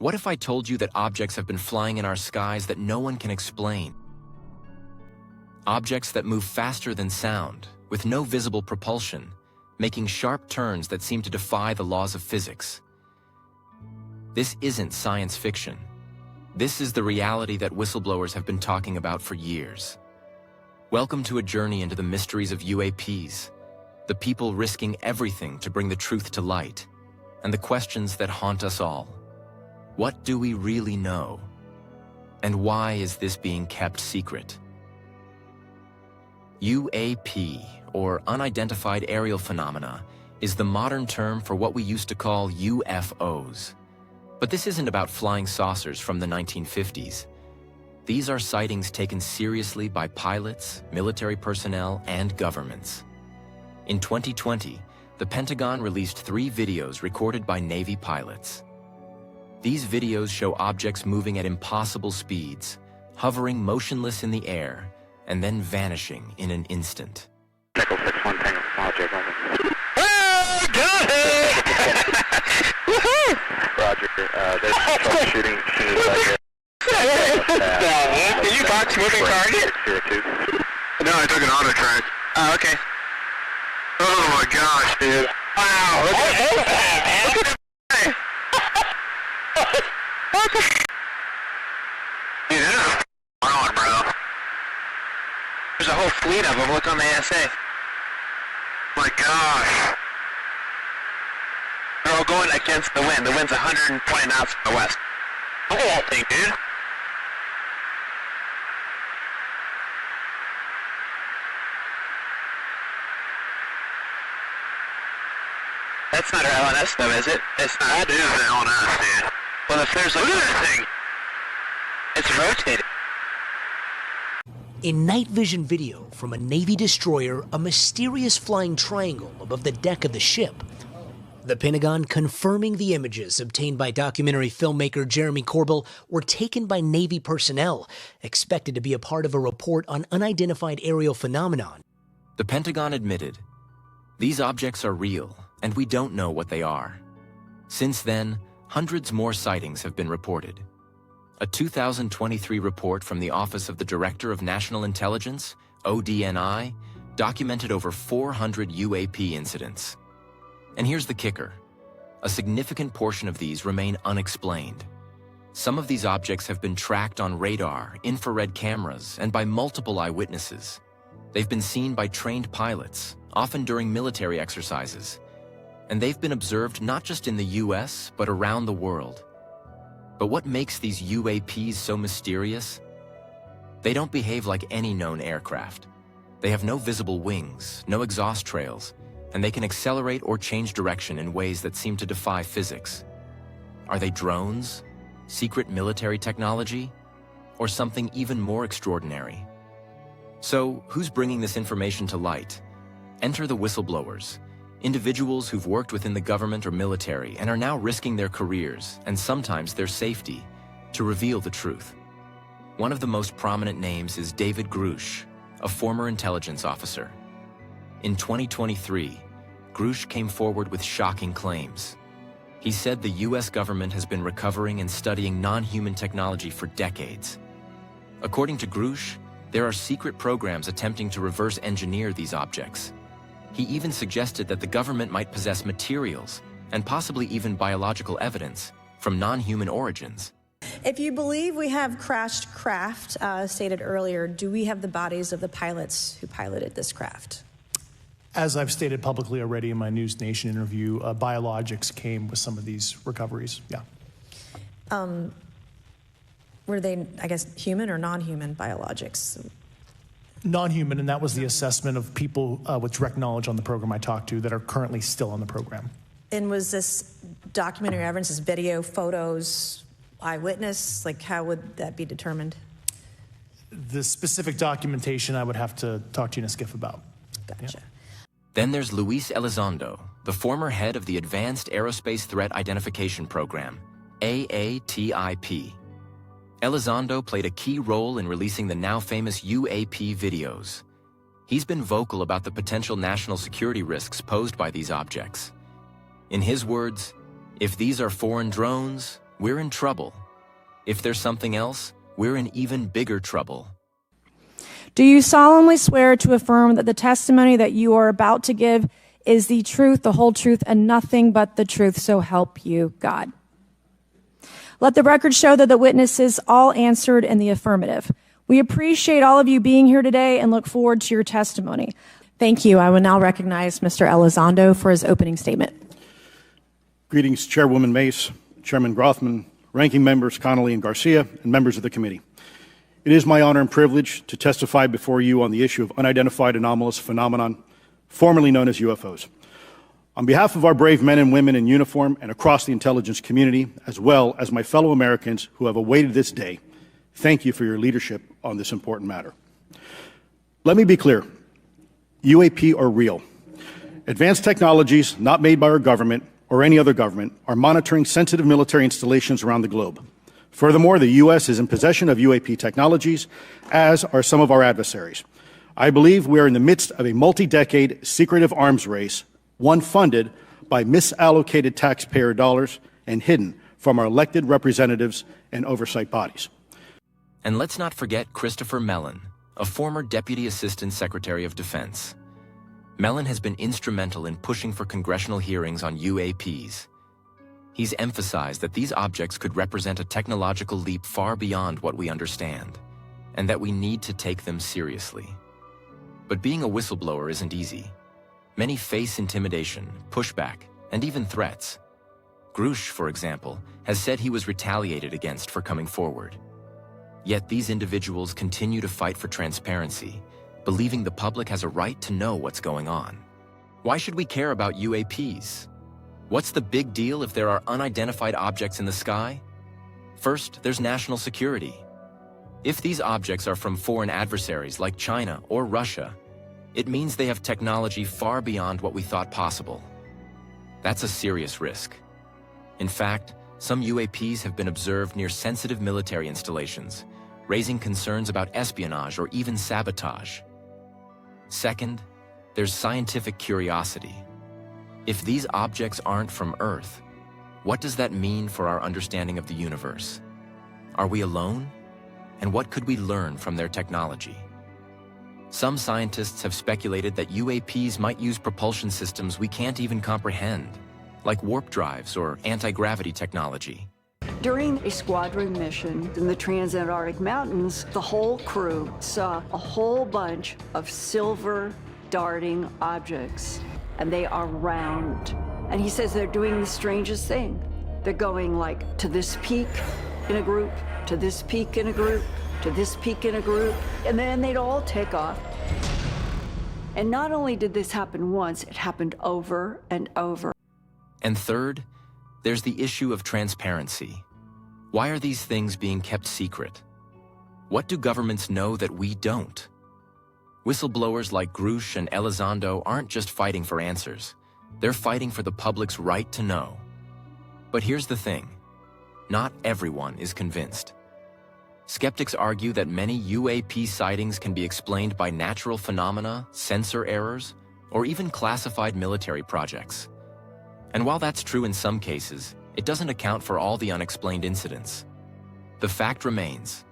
What if I told you that objects have been flying in our skies that no one can explain? Objects that move faster than sound, with no visible propulsion, making sharp turns that seem to defy the laws of physics. This isn't science fiction. This is the reality that whistleblowers have been talking about for years. Welcome to a journey into the mysteries of UAPs, the people risking everything to bring the truth to light, and the questions that haunt us all. What do we really know? And why is this being kept secret? UAP, or Unidentified Aerial Phenomena, is the modern term for what we used to call UFOs. But this isn't about flying saucers from the 1950s. These are sightings taken seriously by pilots, military personnel, and governments. In 2020, the Pentagon released 3 videos recorded by Navy pilots. These videos show objects moving at impossible speeds, hovering motionless in the air, and then vanishing in an instant. Nickel 6-1 Tango, small J, over. Oh, got it! Woohoo! Roger, there's troubleshooting as soon as I Did you box moving target? 02. No, I took an auto track. Oh, okay. Oh my gosh, dude. Wow, look at that, man. Look at that. What the f***? Dude, that is on, bro. There's a whole fleet of them. Look on the ASA. My gosh. They're all going against the wind. The wind's 120 knots from the west. Look at that thing, dude. That's not our LNS though, is it? It's not. That is the LNS, dude. Well, if there's like... Look at that thing! It's rotating. In night vision video from a Navy destroyer, a mysterious flying triangle above the deck of the ship. The Pentagon confirming the images obtained by documentary filmmaker Jeremy Corbell were taken by Navy personnel, expected to be a part of a report on unidentified aerial phenomenon. The Pentagon admitted, these objects are real, and we don't know what they are. Since then, hundreds more sightings have been reported. A 2023 report from the Office of the Director of National Intelligence, ODNI, documented over 400 UAP incidents. And here's the kicker. A significant portion of these remain unexplained. Some of these objects have been tracked on radar, infrared cameras, and by multiple eyewitnesses. They've been seen by trained pilots, often during military exercises. And they've been observed not just in the US, but around the world. But what makes these UAPs so mysterious? They don't behave like any known aircraft. They have no visible wings, no exhaust trails, and they can accelerate or change direction in ways that seem to defy physics. Are they drones, secret military technology, or something even more extraordinary? So, who's bringing this information to light? Enter the whistleblowers, individuals who've worked within the government or military and are now risking their careers, and sometimes their safety, to reveal the truth. One of the most prominent names is David Grusch, a former intelligence officer. In 2023, Grusch came forward with shocking claims. He said the US government has been recovering and studying non-human technology for decades. According to Grusch, there are secret programs attempting to reverse engineer these objects. He even suggested that the government might possess materials, and possibly even biological evidence, from non-human origins. If you believe we have crashed craft, stated earlier, do we have the bodies of the pilots who piloted this craft? As I've stated publicly already in my News Nation interview, biologics came with some of these recoveries, yeah. Were they, I guess, human or non-human biologics? Non-human, and that was the assessment of people with direct knowledge on the program I talked to that are currently still on the program. And was this documentary evidence, this video, photos, eyewitness? Like, how would that be determined? The specific documentation I would have to talk to you in a skiff about. Gotcha. Yeah. Then there's Luis Elizondo, the former head of the Advanced Aerospace Threat Identification Program, AATIP. Elizondo played a key role in releasing the now famous UAP videos. He's been vocal about the potential national security risks posed by these objects. In his words, if these are foreign drones, we're in trouble. If there's something else, we're in even bigger trouble. Do you solemnly swear to affirm that the testimony that you are about to give is the truth, the whole truth, and nothing but the truth, so help you God? Let the record show that the witnesses all answered in the affirmative. We appreciate all of you being here today and look forward to your testimony. Thank you. I will now recognize Mr. Elizondo for his opening statement. Greetings, Chairwoman Mace, Chairman Grothman, Ranking Members Connolly and Garcia, and members of the committee. It is my honor and privilege to testify before you on the issue of unidentified anomalous phenomenon, formerly known as UFOs. On behalf of our brave men and women in uniform and across the intelligence community, as well as my fellow Americans who have awaited this day, thank you for your leadership on this important matter. Let me be clear. UAP are real. Advanced technologies not made by our government or any other government are monitoring sensitive military installations around the globe. Furthermore, the U.S. is in possession of UAP technologies, as are some of our adversaries. I believe we are in the midst of a multi-decade secretive arms race, one funded by misallocated taxpayer dollars and hidden from our elected representatives and oversight bodies. And let's not forget Christopher Mellon, a former Deputy Assistant Secretary of Defense. Mellon has been instrumental in pushing for congressional hearings on UAPs. He's emphasized that these objects could represent a technological leap far beyond what we understand, and that we need to take them seriously. But being a whistleblower isn't easy. Many face intimidation, pushback, and even threats. Grusch, for example, has said he was retaliated against for coming forward. Yet these individuals continue to fight for transparency, believing the public has a right to know what's going on. Why should we care about UAPs? What's the big deal if there are unidentified objects in the sky? First, there's national security. If these objects are from foreign adversaries like China or Russia, it means they have technology far beyond what we thought possible. That's a serious risk. In fact, some UAPs have been observed near sensitive military installations, raising concerns about espionage or even sabotage. Second, there's scientific curiosity. If these objects aren't from Earth, what does that mean for our understanding of the universe? Are we alone? And what could we learn from their technology? Some scientists have speculated that UAPs might use propulsion systems we can't even comprehend, like warp drives or anti-gravity technology. During a squadron mission in the Transantarctic Mountains, the whole crew saw a whole bunch of silver darting objects, and they are round. And he says they're doing the strangest thing. They're going like to this peak in a group, to this peak in a group, to this peak in a group, and then they'd all take off. And not only did this happen once, it happened over and over. And third, there's the issue of transparency. Why are these things being kept secret? What do governments know that we don't? Whistleblowers like Grusch and Elizondo aren't just fighting for answers. They're fighting for the public's right to know. But here's the thing. Not everyone is convinced. Skeptics argue that many UAP sightings can be explained by natural phenomena, sensor errors, or even classified military projects. And while that's true in some cases, it doesn't account for all the unexplained incidents. The fact remains,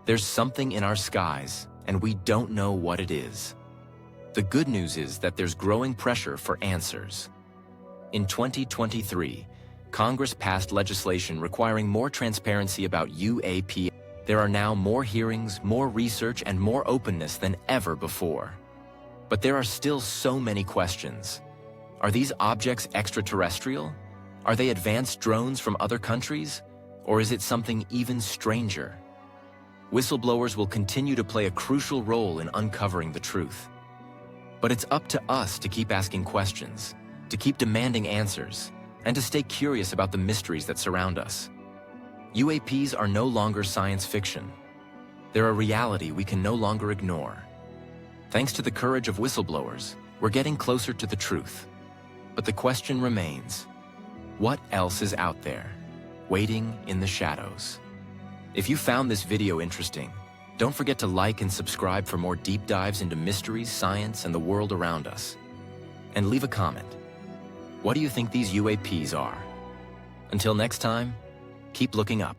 there's something in our skies, and we don't know what it is. The good news is that there's growing pressure for answers. In 2023, Congress passed legislation requiring more transparency about UAP. There are now more hearings, more research, and more openness than ever before. But there are still so many questions. Are these objects extraterrestrial? Are they advanced drones from other countries? Or is it something even stranger? Whistleblowers will continue to play a crucial role in uncovering the truth. But it's up to us to keep asking questions, to keep demanding answers, and to stay curious about the mysteries that surround us. UAPs are no longer science fiction. They're a reality we can no longer ignore. Thanks to the courage of whistleblowers, we're getting closer to the truth. But the question remains, what else is out there, waiting in the shadows? If you found this video interesting, don't forget to like and subscribe for more deep dives into mysteries, science, and the world around us. And leave a comment. What do you think these UAPs are? Until next time, keep looking up.